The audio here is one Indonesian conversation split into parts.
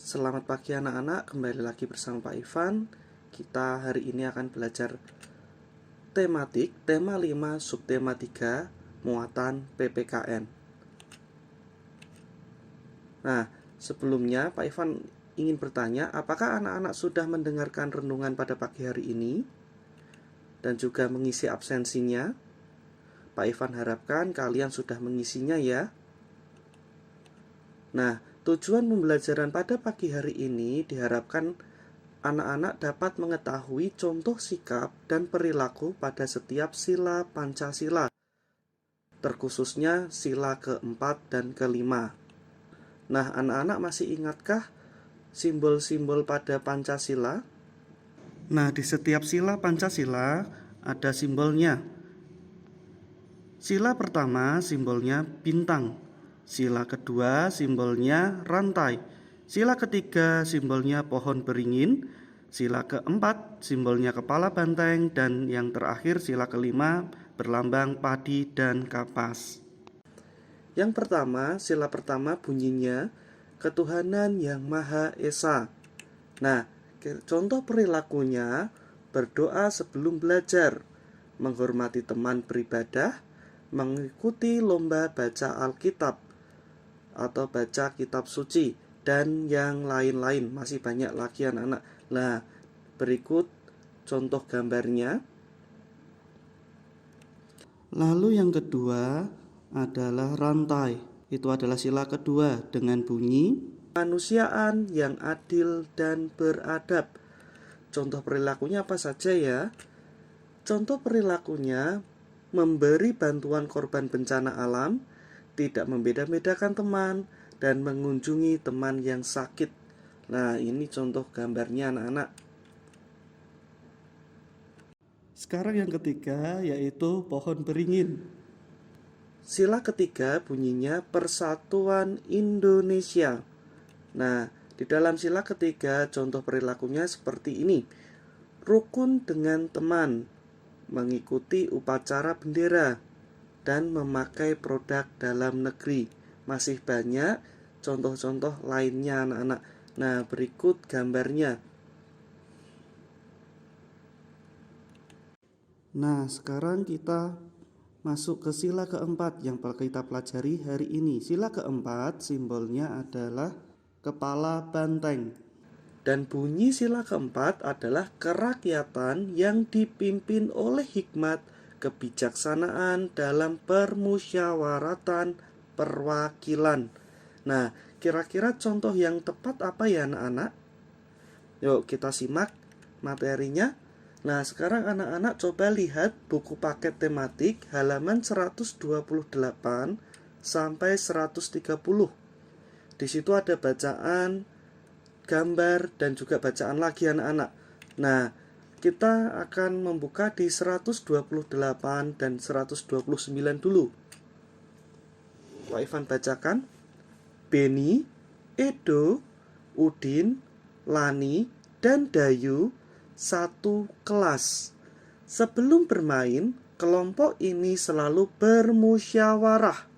Selamat pagi anak-anak, kembali lagi bersama Pak Ivan. Kita hari ini akan belajar tematik, tema 5, subtema 3, muatan PPKN. Nah, sebelumnya Pak Ivan ingin bertanya, apakah anak-anak sudah mendengarkan renungan pada pagi hari ini? Dan juga mengisi absensinya? Pak Ivan harapkan kalian sudah mengisinya ya. Nah, tujuan pembelajaran pada pagi hari ini diharapkan anak-anak dapat mengetahui contoh sikap dan perilaku pada setiap sila Pancasila, terkhususnya sila keempat dan kelima. Nah, anak-anak masih ingatkah simbol-simbol pada Pancasila? Nah, di setiap sila Pancasila ada simbolnya. Sila pertama simbolnya bintang. Sila kedua simbolnya rantai. Sila ketiga simbolnya pohon beringin. Sila keempat simbolnya kepala banteng. Dan yang terakhir sila kelima berlambang padi dan kapas. Yang pertama, sila pertama bunyinya ketuhanan yang Maha Esa. Nah, contoh perilakunya berdoa sebelum belajar, menghormati teman beribadah, mengikuti lomba baca Alkitab atau baca kitab suci, dan yang lain-lain. Masih banyak lagi anak-anak. Nah, berikut contoh gambarnya. Lalu yang kedua adalah rantai. Itu adalah sila kedua dengan bunyi kemanusiaan yang adil dan beradab. Contoh perilakunya apa saja ya? Contoh perilakunya memberi bantuan korban bencana alam, tidak membeda-bedakan teman, dan mengunjungi teman yang sakit. Nah, ini contoh gambarnya anak-anak. Sekarang yang ketiga yaitu pohon beringin. Sila ketiga bunyinya Persatuan Indonesia. Nah, di dalam sila ketiga contoh perilakunya seperti ini. Rukun dengan teman, mengikuti upacara bendera, dan memakai produk dalam negeri. Masih banyak contoh-contoh lainnya anak-anak. Nah, berikut gambarnya. Nah, sekarang kita masuk ke sila keempat yang kita pelajari hari ini. Sila keempat simbolnya adalah kepala banteng. Dan bunyi sila keempat adalah kerakyatan yang dipimpin oleh hikmat, kebijaksanaan dalam permusyawaratan perwakilan. Nah, kira-kira contoh yang tepat apa ya anak-anak? Yuk kita simak materinya. Nah, sekarang anak-anak coba lihat buku paket tematik halaman 128 sampai 130. Di situ ada bacaan, gambar, dan juga bacaan lagi anak-anak. Nah, kita akan membuka di 128 dan 129 dulu. Pak Ivan bacakan. Beni, Edo, Udin, Lani, dan Dayu satu kelas. Sebelum bermain, kelompok ini selalu bermusyawarah,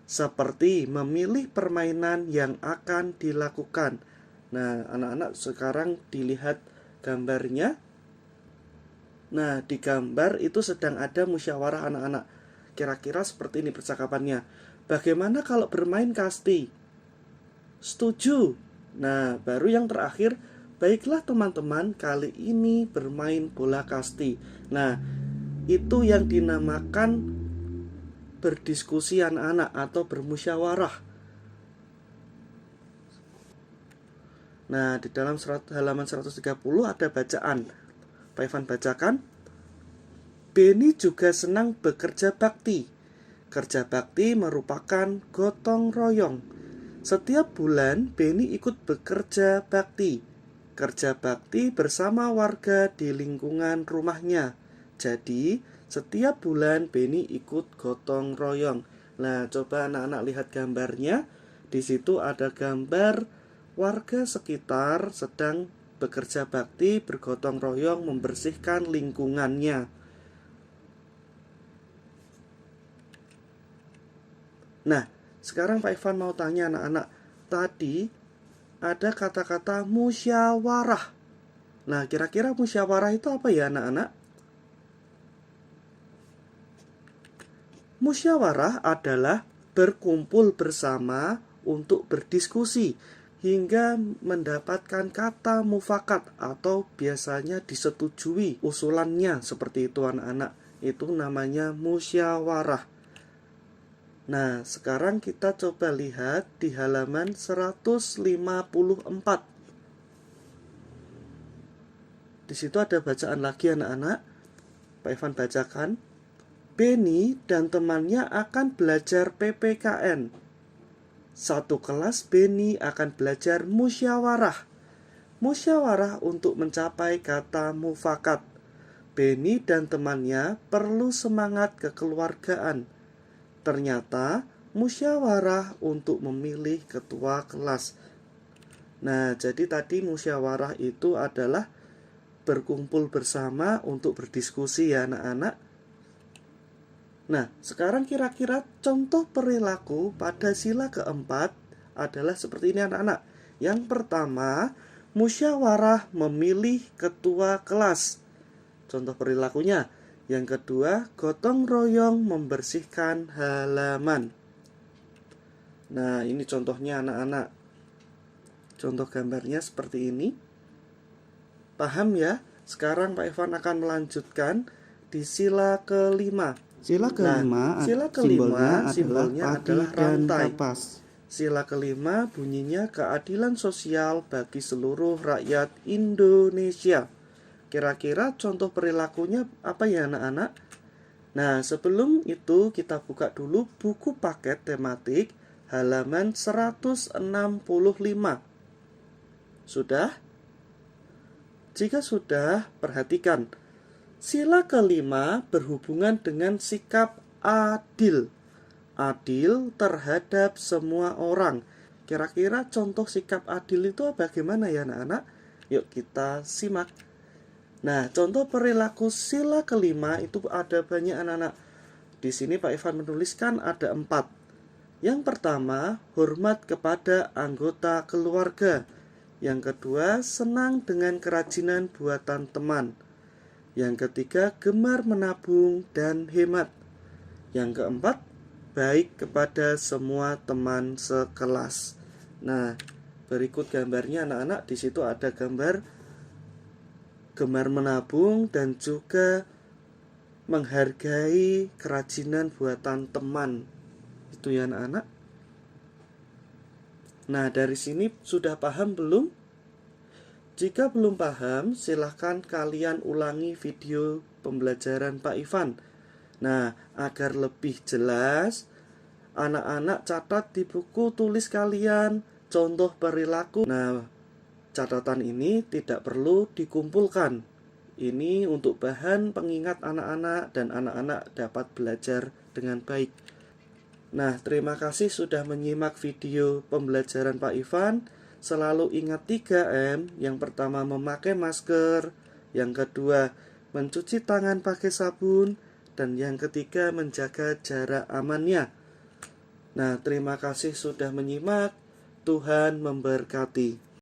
seperti memilih permainan yang akan dilakukan. Nah, anak-anak sekarang dilihat gambarnya. Nah, di gambar itu sedang ada musyawarah anak-anak. Kira-kira seperti ini percakapannya. Bagaimana kalau bermain kasti? Setuju. Nah, baru yang terakhir, baiklah teman-teman, kali ini bermain bola kasti. Nah, itu yang dinamakan berdiskusi anak-anak atau bermusyawarah. Nah, di dalam halaman 130 ada bacaan. Pak Ivan bacakan. Beni juga senang bekerja bakti. Kerja bakti merupakan gotong royong. Setiap bulan Beni ikut bekerja bakti. Kerja bakti bersama warga di lingkungan rumahnya. Jadi, setiap bulan Beni ikut gotong royong. Nah, coba anak-anak lihat gambarnya. Di situ ada gambar warga sekitar sedang bekerja bakti, bergotong royong membersihkan lingkungannya. Nah, sekarang Pak Ivan mau tanya anak-anak, tadi ada kata-kata musyawarah. Nah, kira-kira musyawarah itu apa ya anak-anak? Musyawarah adalah berkumpul bersama untuk berdiskusi hingga mendapatkan kata mufakat atau biasanya disetujui usulannya, seperti itu anak-anak. Itu namanya musyawarah. Nah, sekarang kita coba lihat di halaman 154. Di situ ada bacaan lagi anak-anak. Pak Ivan bacakan. Beni dan temannya akan belajar PPKN. Satu kelas Beni akan belajar musyawarah. Musyawarah untuk mencapai kata mufakat. Beni dan temannya perlu semangat kekeluargaan. Ternyata musyawarah untuk memilih ketua kelas. Nah, jadi tadi musyawarah itu adalah berkumpul bersama untuk berdiskusi ya anak-anak. Nah, sekarang kira-kira contoh perilaku pada sila keempat adalah seperti ini anak-anak. Yang pertama, musyawarah memilih ketua kelas. Contoh perilakunya. Yang kedua, gotong royong membersihkan halaman. Nah, ini contohnya anak-anak. Contoh gambarnya seperti ini. Paham ya? Sekarang Pak Ivan akan melanjutkan di sila kelima. Sila kelima, simbolnya adalah rantai. Kapas. Sila kelima bunyinya keadilan sosial bagi seluruh rakyat Indonesia. Kira-kira contoh perilakunya apa ya anak-anak? Nah, sebelum itu kita buka dulu buku paket tematik halaman 165. Sudah? Jika sudah, perhatikan. Sila kelima berhubungan dengan sikap adil. Adil terhadap semua orang. Kira-kira contoh sikap adil itu bagaimana ya anak-anak? Yuk kita simak. Nah, contoh perilaku sila kelima itu ada banyak anak-anak. Di sini Pak Ivan menuliskan ada 4. Yang pertama, hormat kepada anggota keluarga. Yang kedua, senang dengan kerajinan buatan teman. Yang ketiga, gemar menabung dan hemat. Yang keempat, baik kepada semua teman sekelas. Nah, berikut gambarnya anak-anak. Di situ ada gambar gemar menabung dan juga menghargai kerajinan buatan teman. Itu ya anak-anak. Nah, dari sini sudah paham belum? Jika belum paham, silahkan kalian ulangi video pembelajaran Pak Ivan. Nah, agar lebih jelas, anak-anak catat di buku tulis kalian contoh perilaku. Nah, catatan ini tidak perlu dikumpulkan. Ini untuk bahan pengingat anak-anak dan anak-anak dapat belajar dengan baik. Nah, terima kasih sudah menyimak video pembelajaran Pak Ivan. Selalu ingat 3M. Yang pertama memakai masker, yang kedua mencuci tangan pakai sabun, dan yang ketiga menjaga jarak amannya. Nah, terima kasih sudah menyimak. Tuhan memberkati.